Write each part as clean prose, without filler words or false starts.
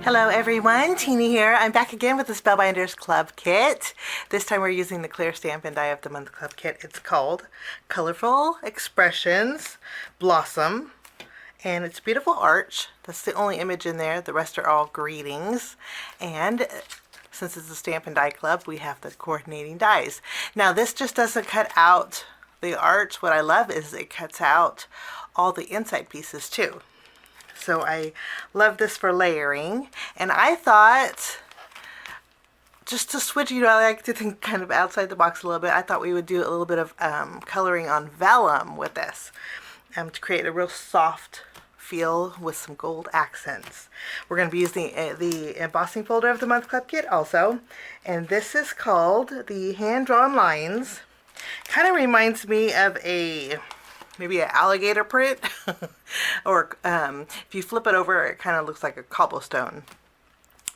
Hello everyone, Teeny here. I'm back again with the Spellbinders Club Kit. This time we're using the Clear Stamp and Die of the Month Club Kit. It's called Colorful Expressions Blossom, and it's beautiful arch. That's the only image in there. The rest are all greetings. And since it's a Stamp and Die Club, we have the coordinating dies. Now this just doesn't cut out the arch. What I love is it cuts out all the inside pieces too. So I love this for layering, and I thought, just to switch, I like to think kind of outside the box a little bit. I thought we would do a little bit of coloring on vellum with this to create a real soft feel with some gold accents. We're going to be using the Embossing Folder of the Month Club Kit also, and this is called the Hand Drawn Lines. Kind of reminds me of maybe an alligator print or if you flip it over, it kind of looks like a cobblestone.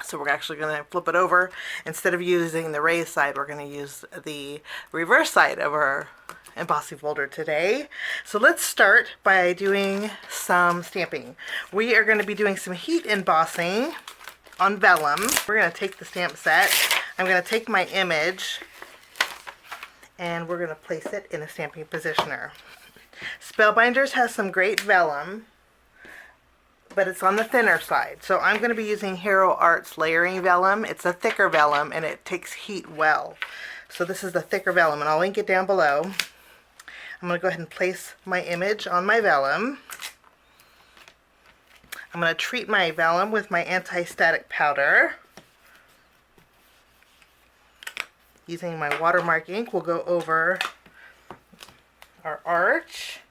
So we're actually going to flip it over. Instead of using the raised side, we're going to use the reverse side of our embossing folder today. So let's start by doing some stamping. We are going to be doing some heat embossing on vellum. We're going to take the stamp set. I'm going to take my image and we're going to place it in a stamping positioner. Spellbinders has some great vellum, but it's on the thinner side. So I'm going to be using Hero Arts layering vellum. It's a thicker vellum and it takes heat well. So this is the thicker vellum, and I'll link it down below. I'm going to go ahead and place my image on my vellum. I'm going to treat my vellum with my anti-static powder. Using my watermark ink, we'll go over our arch.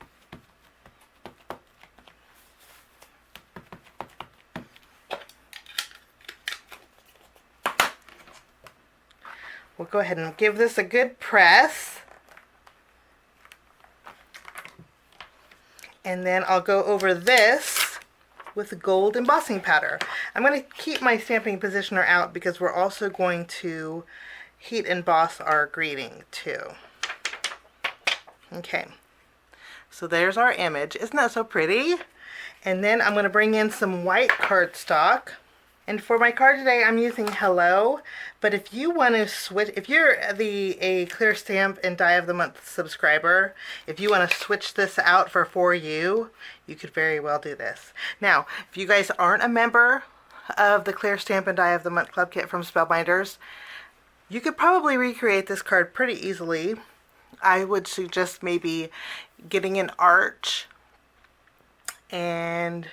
We'll go ahead and give this a good press. And then I'll go over this with gold embossing powder. I'm going to keep my stamping positioner out because we're also going to heat emboss our greeting too. Okay, so there's our image. Isn't that so pretty? And then I'm going to bring in some white cardstock. And for my card today, I'm using Hello. But if you want to switch, if you're a Clear Stamp and Die of the Month subscriber, if you want to switch this out for you, you could very well do this. Now, if you guys aren't a member of the Clear Stamp and Die of the Month Club Kit from Spellbinders, you could probably recreate this card pretty easily. I would suggest maybe getting an arch and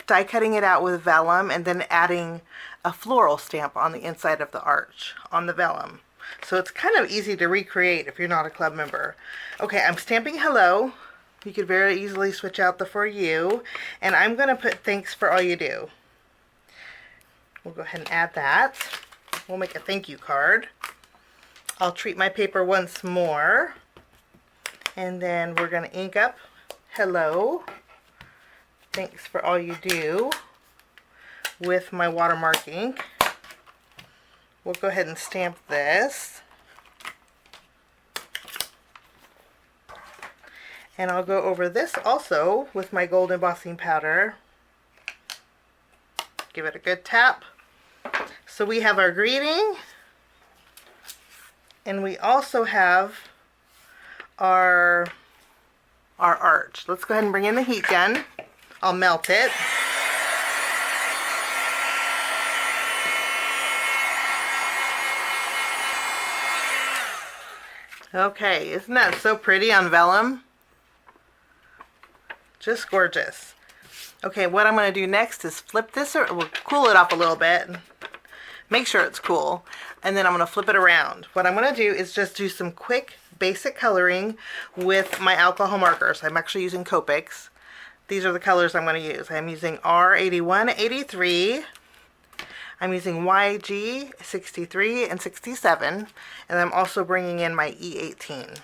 die cutting it out with vellum and then adding a floral stamp on the inside of the arch on the vellum. So it's kind of easy to recreate if you're not a club member. Okay, I'm stamping Hello. You could very easily switch out the For You. And I'm going to put Thanks for All You Do. We'll go ahead and add that. We'll make a thank you card. I'll treat my paper once more, and then we're going to ink up Hello, Thanks for All You Do with my watermark ink. We'll go ahead and stamp this, and I'll go over this also with my gold embossing powder. Give it a good tap. So we have our greeting. And we also have our arch. Let's go ahead and bring in the heat gun. I'll melt it. Okay, isn't that so pretty on vellum? Just gorgeous. Okay, what I'm going to do next is flip this, or we'll cool it off a little bit. Make sure it's cool, and then I'm going to flip it around. What I'm going to do is just do some quick basic coloring with my alcohol markers. I'm actually using Copics. These are the colors I'm going to use. I'm using R81, 83. I'm using YG 63 and 67, and I'm also bringing in my E18.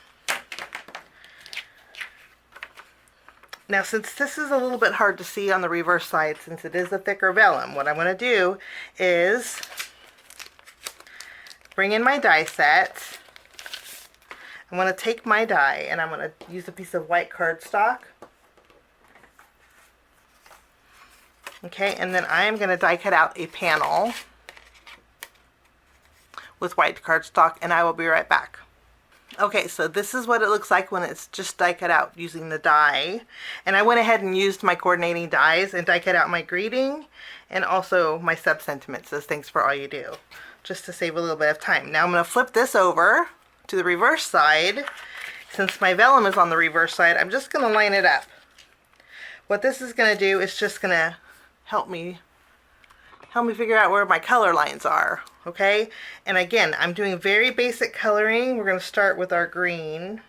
Now, since this is a little bit hard to see on the reverse side, since it is a thicker vellum, what I'm going to do is bring in my die set. I'm going to take my die and I'm going to use a piece of white cardstock. Okay, and then I am going to die cut out a panel with white cardstock, and I will be right back. Okay, so this is what it looks like when it's just die cut out using the die. And I went ahead and used my coordinating dies and die cut out my greeting and also my sub-sentiment says thanks for all you do, just to save a little bit of time. Now I'm going to flip this over to the reverse side. Since my vellum is on the reverse side, I'm just going to line it up. What this is going to do is just going to help me figure out where my color lines are. Okay, and again, I'm doing very basic coloring. We're going to start with our green.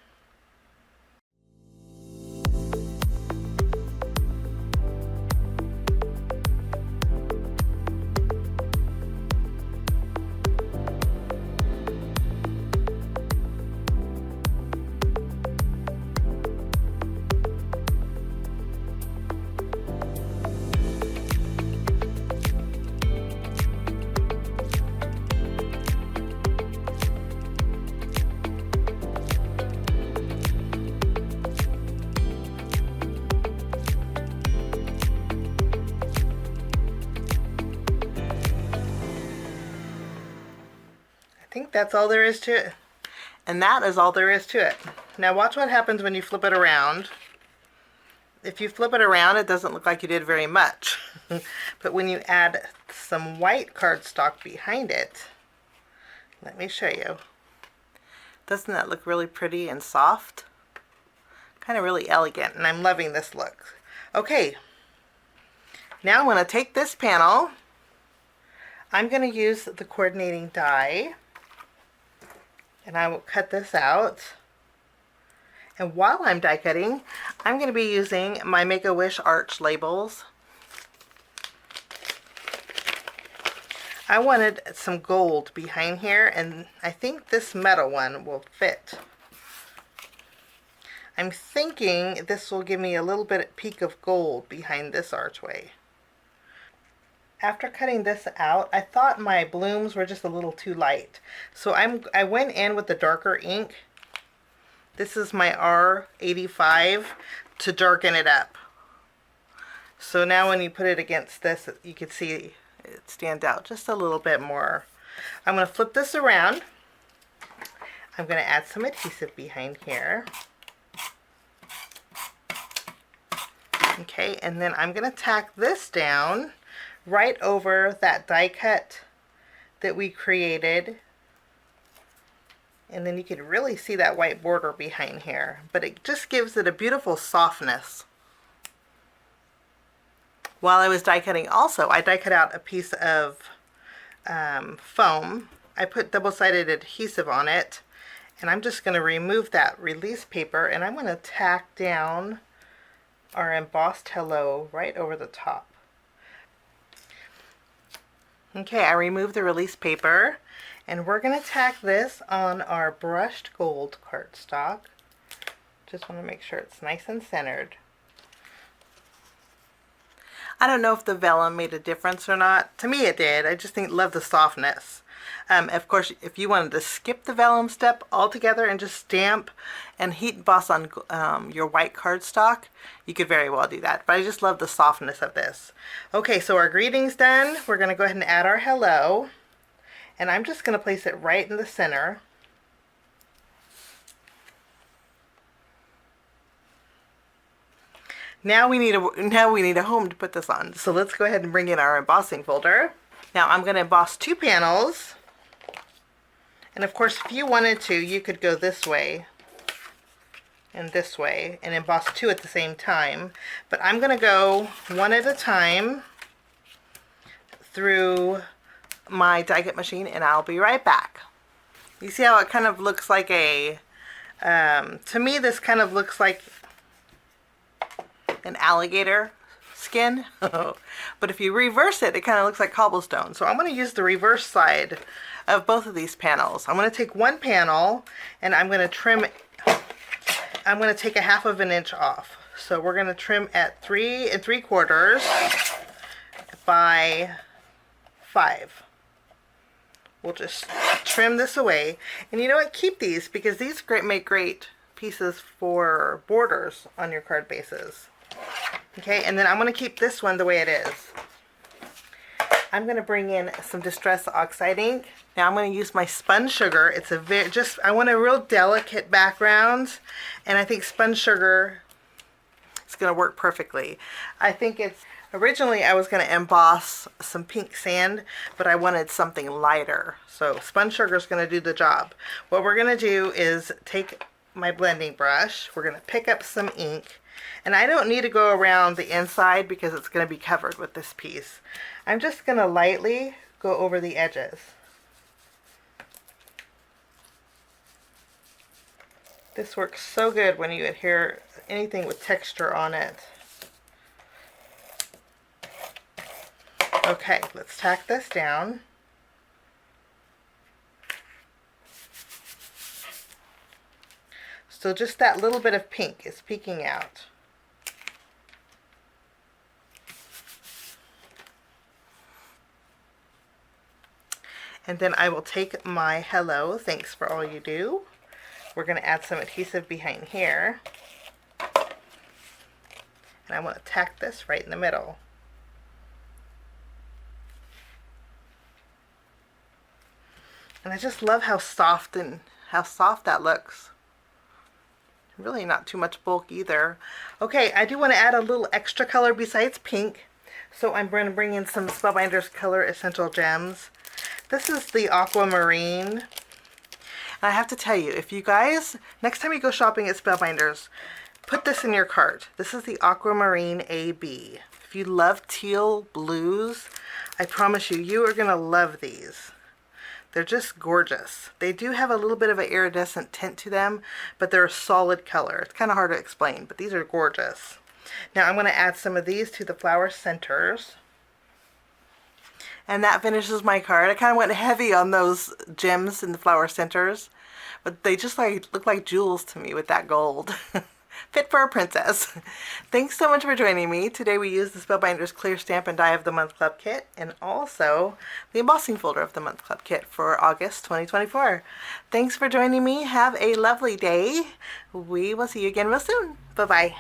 I think that's all there is to it. And that is all there is to it. Now watch what happens when you flip it around. If you flip it around, it doesn't look like you did very much. But when you add some white cardstock behind it, let me show you. Doesn't that look really pretty and soft? Kind of really elegant, and I'm loving this look. Okay, now I'm going to take this panel. I'm going to use the coordinating die. And I will cut this out. And while I'm die cutting, I'm going to be using my Make-A-Wish arch labels. I wanted some gold behind here, and I think this metal one will fit. I'm thinking this will give me a little bit of peak of gold behind this archway. After cutting this out, I thought my blooms were just a little too light. So I went in with the darker ink. This is my R85 to darken it up. So now when you put it against this, you can see it stands out just a little bit more. I'm going to flip this around. I'm going to add some adhesive behind here. Okay, and then I'm going to tack this down right over that die cut that we created, and then you can really see that white border behind here, but it just gives it a beautiful softness. While I was die cutting also, I die cut out a piece of foam. I put double-sided adhesive on it, and I'm just going to remove that release paper, and I'm going to tack down our embossed hello right over the top. Okay, I removed the release paper, and we're going to tack this on our brushed gold cardstock. Just want to make sure it's nice and centered. I don't know if the vellum made a difference or not. To me it did. I just love the softness. Of course, if you wanted to skip the vellum step altogether and just stamp and heat emboss on your white cardstock, you could very well do that. But I just love the softness of this. Okay, so our greeting's done. We're going to go ahead and add our hello. And I'm just going to place it right in the center. Now we need a home to put this on. So let's go ahead and bring in our embossing folder. Now I'm going to emboss 2 panels. And of course, if you wanted to, you could go this way and this way and emboss 2 at the same time. But I'm going to go one at a time through my die cut machine, and I'll be right back. You see how it kind of looks like a, to me this kind of looks like an alligator skin. But if you reverse it, it kind of looks like cobblestone. So I'm going to use the reverse side of both of these panels. I'm going to take one panel and I'm going to trim, I'm going to take a 1/2 inch off. So we're going to trim at 3 3/4 by 5. We'll just trim this away. And you know what? Keep these, because these make great pieces for borders on your card bases. Okay, and then I'm going to keep this one the way it is. I'm going to bring in some Distress Oxide ink. Now I'm going to use my spun sugar. It's a I want a real delicate background, and I think spun sugar is going to work perfectly. I think it's, originally I was going to emboss some pink sand, but I wanted something lighter. So spun sugar is going to do the job. What we're going to do is take my blending brush. We're going to pick up some ink, and I don't need to go around the inside because it's going to be covered with this piece. I'm just going to lightly go over the edges. This works so good when you adhere anything with texture on it. Okay, let's tack this down. So just that little bit of pink is peeking out. And then I will take my Hello, Thanks for All You Do. We're going to add some adhesive behind here. And I want to tack this right in the middle. And I just love how soft that looks. Really not too much bulk either. Okay, I do want to add a little extra color besides pink. So I'm going to bring in some Spellbinders Color Essential Gems. This is the Aquamarine. And I have to tell you, if you guys, next time you go shopping at Spellbinders, put this in your cart. This is the Aquamarine AB. If you love teal blues, I promise you, you are going to love these. They're just gorgeous. They do have a little bit of an iridescent tint to them, but they're a solid color. It's kind of hard to explain, but these are gorgeous. Now I'm going to add some of these to the flower centers. And that finishes my card. I kind of went heavy on those gems in the flower centers, but they just look like jewels to me with that gold. Fit for a princess. Thanks so much for joining me. Today we used the Spellbinders Clear Stamp and Die of the Month Club Kit, and also the Embossing Folder of the Month Club Kit for August 2024. Thanks for joining me. Have a lovely day. We will see you again real soon. Bye-bye.